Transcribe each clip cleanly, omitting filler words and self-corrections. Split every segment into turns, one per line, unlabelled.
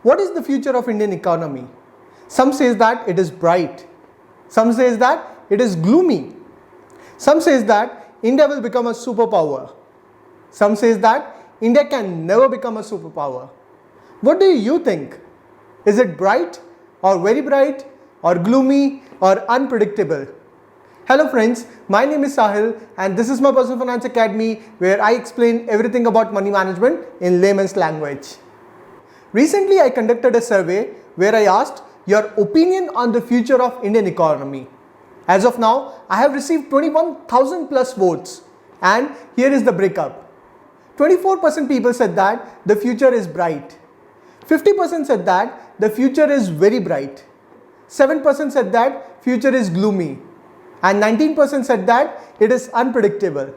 What is the future of Indian economy? Some says that it is bright. Some says that it is gloomy. Some says that India will become a superpower. Some says that India can never become a superpower. What do you think? Is it bright or very bright or gloomy or unpredictable? Hello friends, my name is Sahil and this is my Personal Finance Academy where I explain everything about money management in layman's language. Recently I conducted a survey where I asked your opinion on the future of Indian economy. As of now, I have received 21,000 plus votes and here is the breakup. 24% people said that the future is bright. 50% said that the future is very bright. 7% said that future is gloomy. And 19% said that it is unpredictable.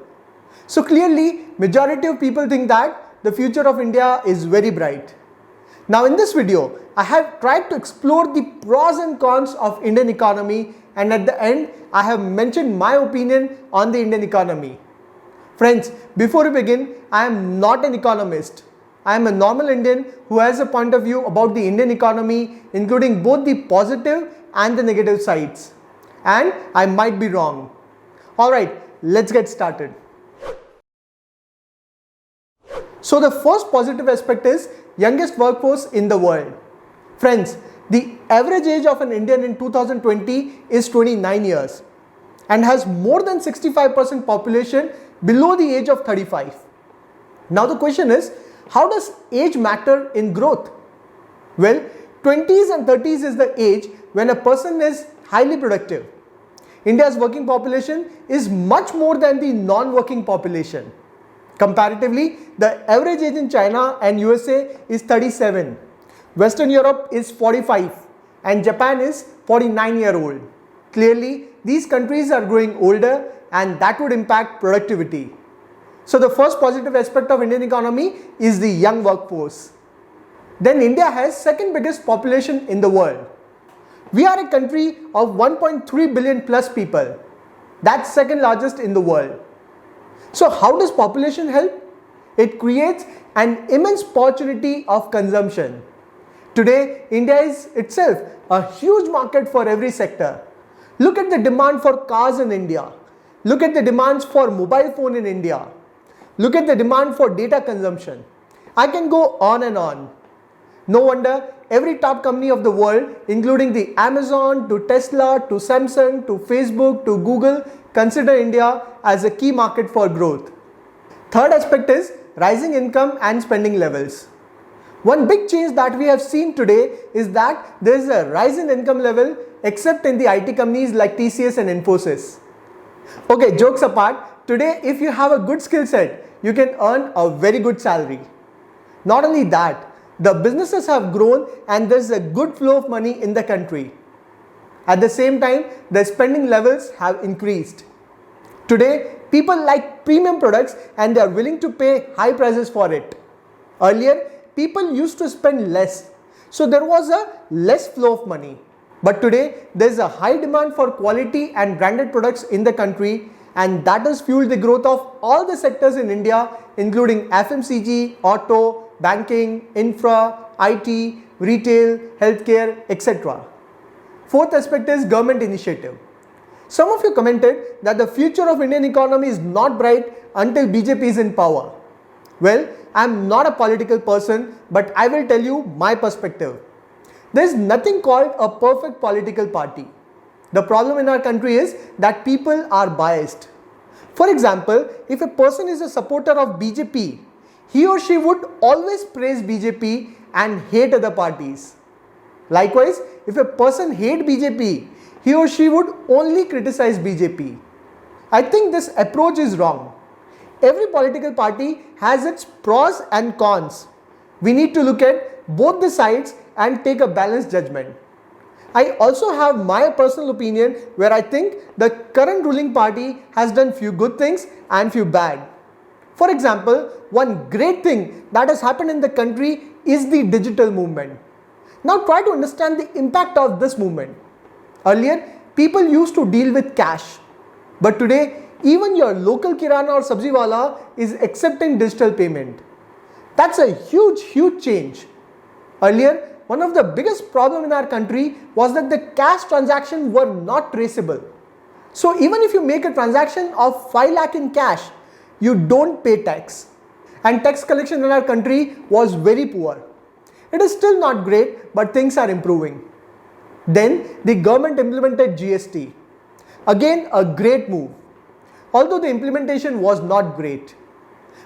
So clearly, majority of people think that the future of India is very bright. Now in this video, I have tried to explore the pros and cons of Indian economy, and at the end, I have mentioned my opinion on the Indian economy. Friends, before we begin, I am not an economist. I am a normal Indian who has a point of view about the Indian economy, including both the positive and the negative sides. And I might be wrong. Alright, let's get started. So the first positive aspect is youngest workforce in the world. Friends, the average age of an Indian in 2020 is 29 years and has more than 65% population below the age of 35. Now the question is, how does age matter in growth? Well, 20s and 30s is the age when a person is highly productive. India's working population is much more than the non-working population. Comparatively, the average age in China and USA is 37. Western Europe is 45 and Japan is 49-year-old. Clearly, these countries are growing older and that would impact productivity. So the first positive aspect of Indian economy is the young workforce. Then India has second biggest population in the world. We are a country of 1.3 billion plus people. That's second largest in the world. So how does population help? It creates an immense opportunity of consumption. Today, India is itself a huge market for every sector. Look at the demand for cars in India. Look at the demands for mobile phone in India. Look at the demand for data consumption. I can go on and on. No wonder every top company of the world, including the Amazon, to Tesla, to Samsung, to Facebook, to Google, consider India as a key market for growth. Third aspect is rising income and spending levels. One big change that we have seen today is that there is a rise in income level except in the IT companies like TCS and Infosys. Okay, jokes apart, today if you have a good skill set, you can earn a very good salary. Not only that, the businesses have grown and there is a good flow of money in the country. At the same time, the spending levels have increased. Today, people like premium products and they are willing to pay high prices for it. Earlier, people used to spend less, so there was a less flow of money. But today, there is a high demand for quality and branded products in the country, and that has fueled the growth of all the sectors in India, including FMCG, auto, banking, infra, IT, retail, healthcare, etc. Fourth aspect is government initiative. Some of you commented that the future of Indian economy is not bright until BJP is in power. Well, I am not a political person, but I will tell you my perspective. There is nothing called a perfect political party. The problem in our country is that people are biased. For example, if a person is a supporter of BJP, he or she would always praise BJP and hate other parties. Likewise, if a person hates BJP, he or she would only criticize BJP. I think this approach is wrong. Every political party has its pros and cons. We need to look at both the sides and take a balanced judgment. I also have my personal opinion where I think the current ruling party has done few good things and few bad. For example, one great thing that has happened in the country is the digital movement. Now try to understand the impact of this movement. Earlier, people used to deal with cash. But today, even your local kirana or sabzi wala is accepting digital payment. That's a huge change. Earlier, one of the biggest problems in our country was that the cash transactions were not traceable. So even if you make a transaction of 5 lakh in cash, you don't pay tax. And tax collection in our country was very poor. It is still not great, but things are improving. Then the government implemented GST. Again, a great move. Although the implementation was not great.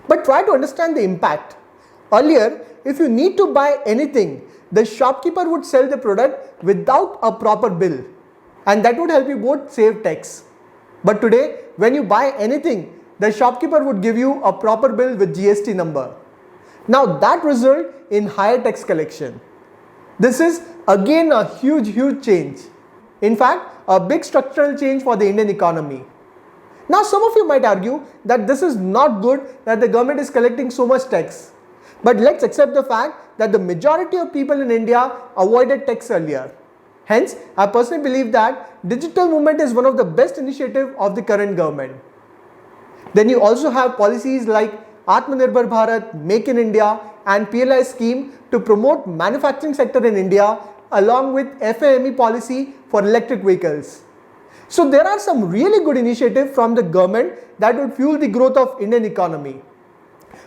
But try to understand the impact. Earlier, if you need to buy anything, the shopkeeper would sell the product without a proper bill. And that would help you both save tax. But today, when you buy anything, the shopkeeper would give you a proper bill with GST number. Now that result in higher tax collection. This is again a huge change. In fact, a big structural change for the Indian economy. Now some of you might argue that this is not good that the government is collecting so much tax. But let's accept the fact that the majority of people in India avoided tax earlier. Hence, I personally believe that digital movement is one of the best initiatives of the current government. Then you also have policies like Atmanirbhar Bharat, Make in India and PLI scheme to promote manufacturing sector in India along with FAME policy for electric vehicles. So there are some really good initiatives from the government that would fuel the growth of Indian economy.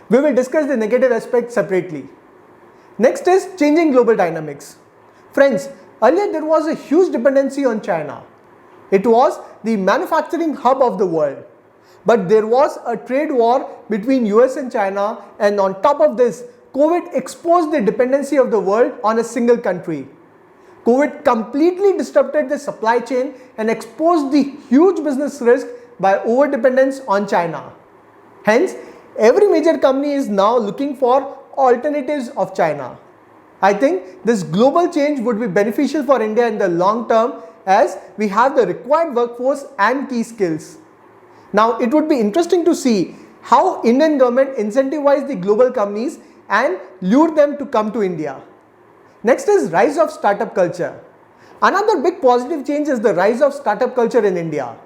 We will discuss the negative aspects separately. Next is changing global dynamics. Friends, earlier there was a huge dependency on China. It was the manufacturing hub of the world. But there was a trade war between US and China, and on top of this, COVID exposed the dependency of the world on a single country. COVID completely disrupted the supply chain and exposed the huge business risk by over-dependence on China. Hence, every major company is now looking for alternatives of China. I think this global change would be beneficial for India in the long term as we have the required workforce and key skills. Now, it would be interesting to see how Indian government incentivize the global companies and lure them to come to India. Next is rise of startup culture. Another big positive change is the rise of startup culture in India.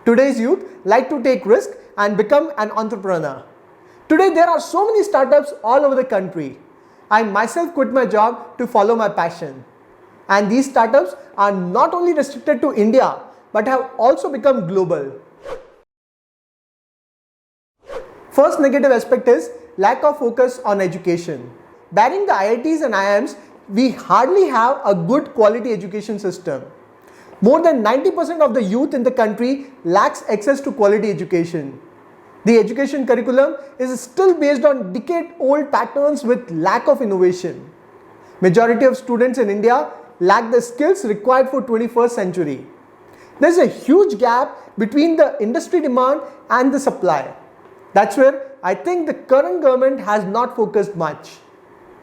Today's youth like to take risk and become an entrepreneur. Today there are so many startups all over the country. I myself quit my job to follow my passion. And these startups are not only restricted to India but have also become global. First negative aspect is lack of focus on education. Barring the IITs and IIMs, we hardly have a good quality education system. More than 90% of the youth in the country lacks access to quality education. The education curriculum is still based on decade-old patterns with lack of innovation. Majority of students in India lack the skills required for 21st century. There is a huge gap between the industry demand and the supply. That's where I think the current government has not focused much.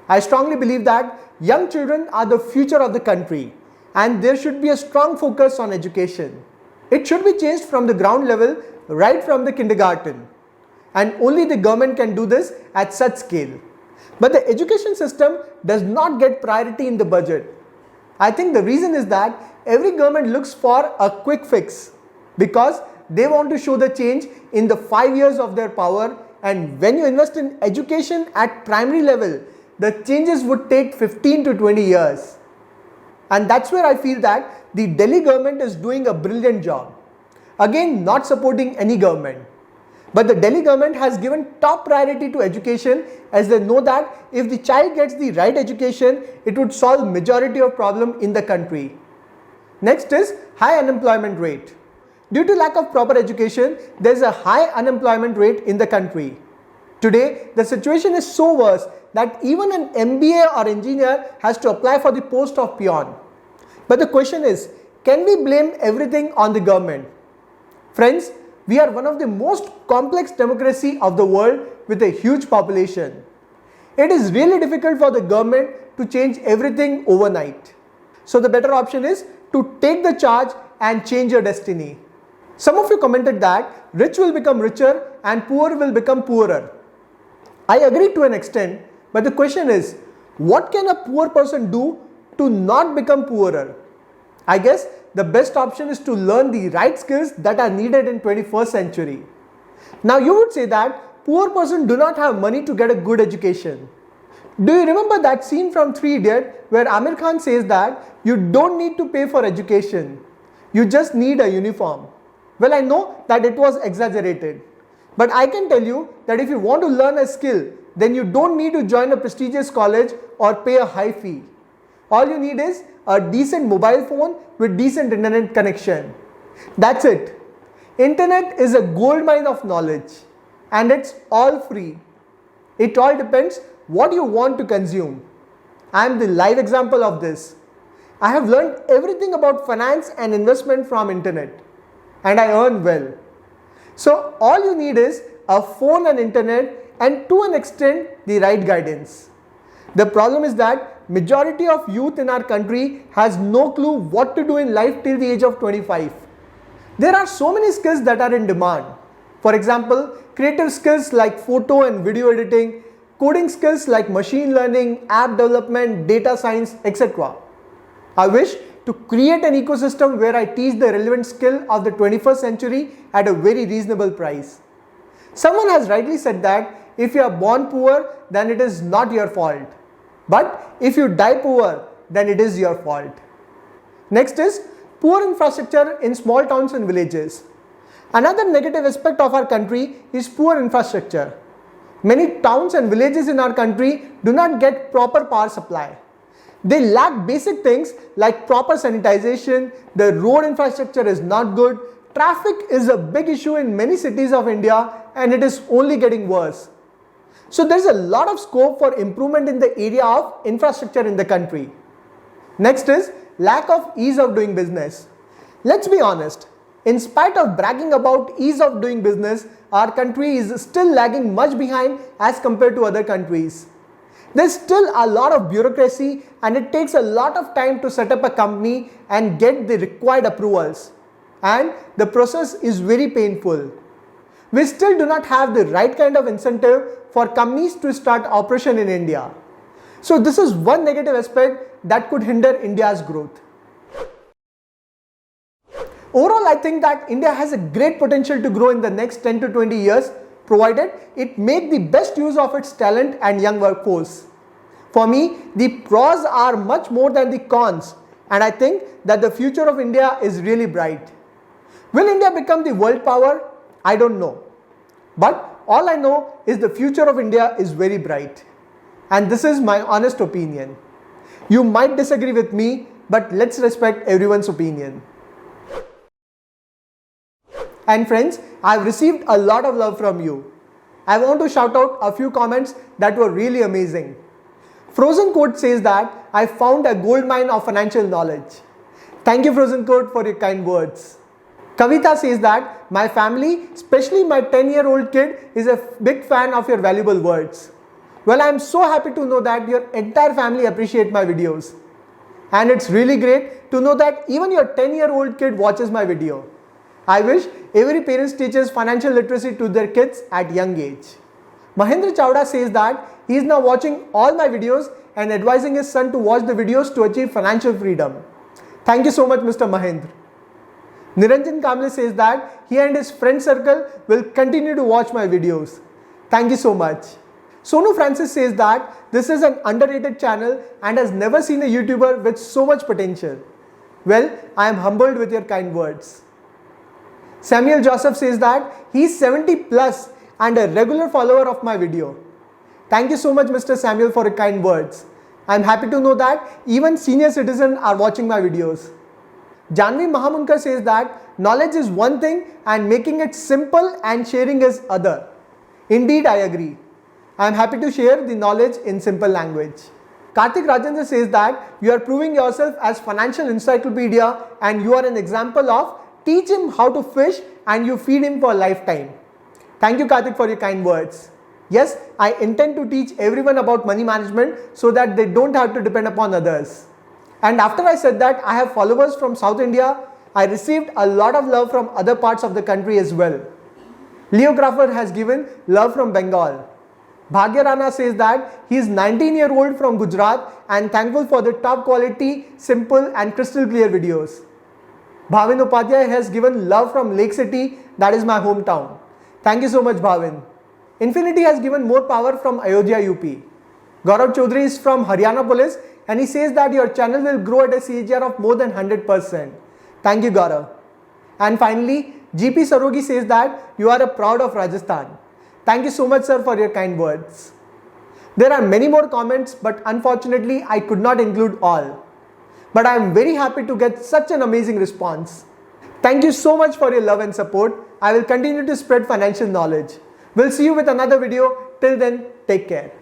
I strongly believe that young children are the future of the country and there should be a strong focus on education. It should be changed from the ground level right from the kindergarten. And only the government can do this at such scale. But the education system does not get priority in the budget. I think the reason is that every government looks for a quick fix because they want to show the change in the 5 years of their power, and when you invest in education at primary level, the changes would take 15 to 20 years. And that's where I feel that the Delhi government is doing a brilliant job. Again, not supporting any government. But the Delhi government has given top priority to education as they know that if the child gets the right education, it would solve majority of problem in the country. Next is high unemployment rate. Due to lack of proper education, there is a high unemployment rate in the country. Today, the situation is so worse that even an MBA or engineer has to apply for the post of peon. But the question is, can we blame everything on the government? Friends, we are one of the most complex democracy of the world with a huge population. It is really difficult for the government to change everything overnight. So the better option is to take the charge and change your destiny. Some of you commented that rich will become richer and poor will become poorer. I agree to an extent, but the question is, what can a poor person do to not become poorer? I guess the best option is to learn the right skills that are needed in 21st century. Now you would say that poor person do not have money to get a good education. Do you remember that scene from Three Idiots where Amir Khan says that you don't need to pay for education, you just need a uniform? Well, I know that it was exaggerated, but I can tell you that if you want to learn a skill, then you don't need to join a prestigious college or pay a high fee. All you need is a decent mobile phone with decent internet connection. That's it. Internet is a goldmine of knowledge and it's all free. It all depends what you want to consume. I am the live example of this. I have learned everything about finance and investment from internet and I earn well. So all you need is a phone and internet and to an extent the right guidance. The problem is that majority of youth in our country has no clue what to do in life till the age of 25. There are so many skills that are in demand. For example, creative skills like photo and video editing, coding skills like machine learning, app development, data science, etc. I wish to create an ecosystem where I teach the relevant skill of the 21st century at a very reasonable price. Someone has rightly said that if you are born poor, then it is not your fault. But if you die poor, then it is your fault. Next is poor infrastructure in small towns and villages. Another negative aspect of our country is poor infrastructure. Many towns and villages in our country do not get proper power supply. They lack basic things like proper sanitization, the road infrastructure is not good, traffic is a big issue in many cities of India and it is only getting worse. So there is a lot of scope for improvement in the area of infrastructure in the country. Next is lack of ease of doing business. Let's be honest, in spite of bragging about ease of doing business, our country is still lagging much behind as compared to other countries. There's still a lot of bureaucracy and it takes a lot of time to set up a company and get the required approvals. And the process is very painful. We still do not have the right kind of incentive for companies to start operation in India. So this is one negative aspect that could hinder India's growth. Overall, I think that India has a great potential to grow in the next 10 to 20 years, provided it make the best use of its talent and young workforce. For me, the pros are much more than the cons, and I think that the future of India is really bright. Will India become the world power? I don't know. But all I know is the future of India is very bright. And this is my honest opinion. You might disagree with me, but let's respect everyone's opinion. And friends, I've received a lot of love from you. I want to shout out a few comments that were really amazing. Frozen Code says that I found a goldmine of financial knowledge. Thank you Frozen Code for your kind words. Kavita says that my family, especially my 10-year-old kid, is a big fan of your valuable words. Well, I am so happy to know that your entire family appreciate my videos. And it's really great to know that even your 10-year-old kid watches my video. I wish every parent teaches financial literacy to their kids at young age. Mahendra Chawda says that he is now watching all my videos and advising his son to watch the videos to achieve financial freedom. Thank you so much, Mr. Mahendra. Niranjan Kamble says that he and his friend circle will continue to watch my videos. Thank you so much. Sonu Francis says that this is an underrated channel and has never seen a YouTuber with so much potential. Well, I am humbled with your kind words. Samuel Joseph says that he is 70 plus and a regular follower of my video. Thank you so much, Mr. Samuel, for your kind words. I am happy to know that even senior citizens are watching my videos. Janvi Mahamunkar says that knowledge is one thing and making it simple and sharing is other. Indeed, I agree. I am happy to share the knowledge in simple language. Karthik Rajendra says that you are proving yourself as financial encyclopedia and you are an example of teach him how to fish and you feed him for a lifetime. Thank you Karthik for your kind words. Yes, I intend to teach everyone about money management so that they don't have to depend upon others. And after I said that, I have followers from South India. I received a lot of love from other parts of the country as well. Leographer has given love from Bengal. Bhagya Rana says that he is 19-year-old from Gujarat and thankful for the top quality, simple and crystal clear videos. Bhavin Upadhyay has given love from Lake City, that is my hometown. Thank you so much Bhavin. Infinity has given more power from Ayodhya UP. Gaurav Chaudhary is from Haryana Police and he says that your channel will grow at a CAGR of more than 100%. Thank you, Gaurav. And finally, GP Sarogi says that you are a proud of Rajasthan. Thank you so much, sir, for your kind words. There are many more comments, but unfortunately, I could not include all. But I am very happy to get such an amazing response. Thank you so much for your love and support. I will continue to spread financial knowledge. We'll see you with another video. Till then, take care.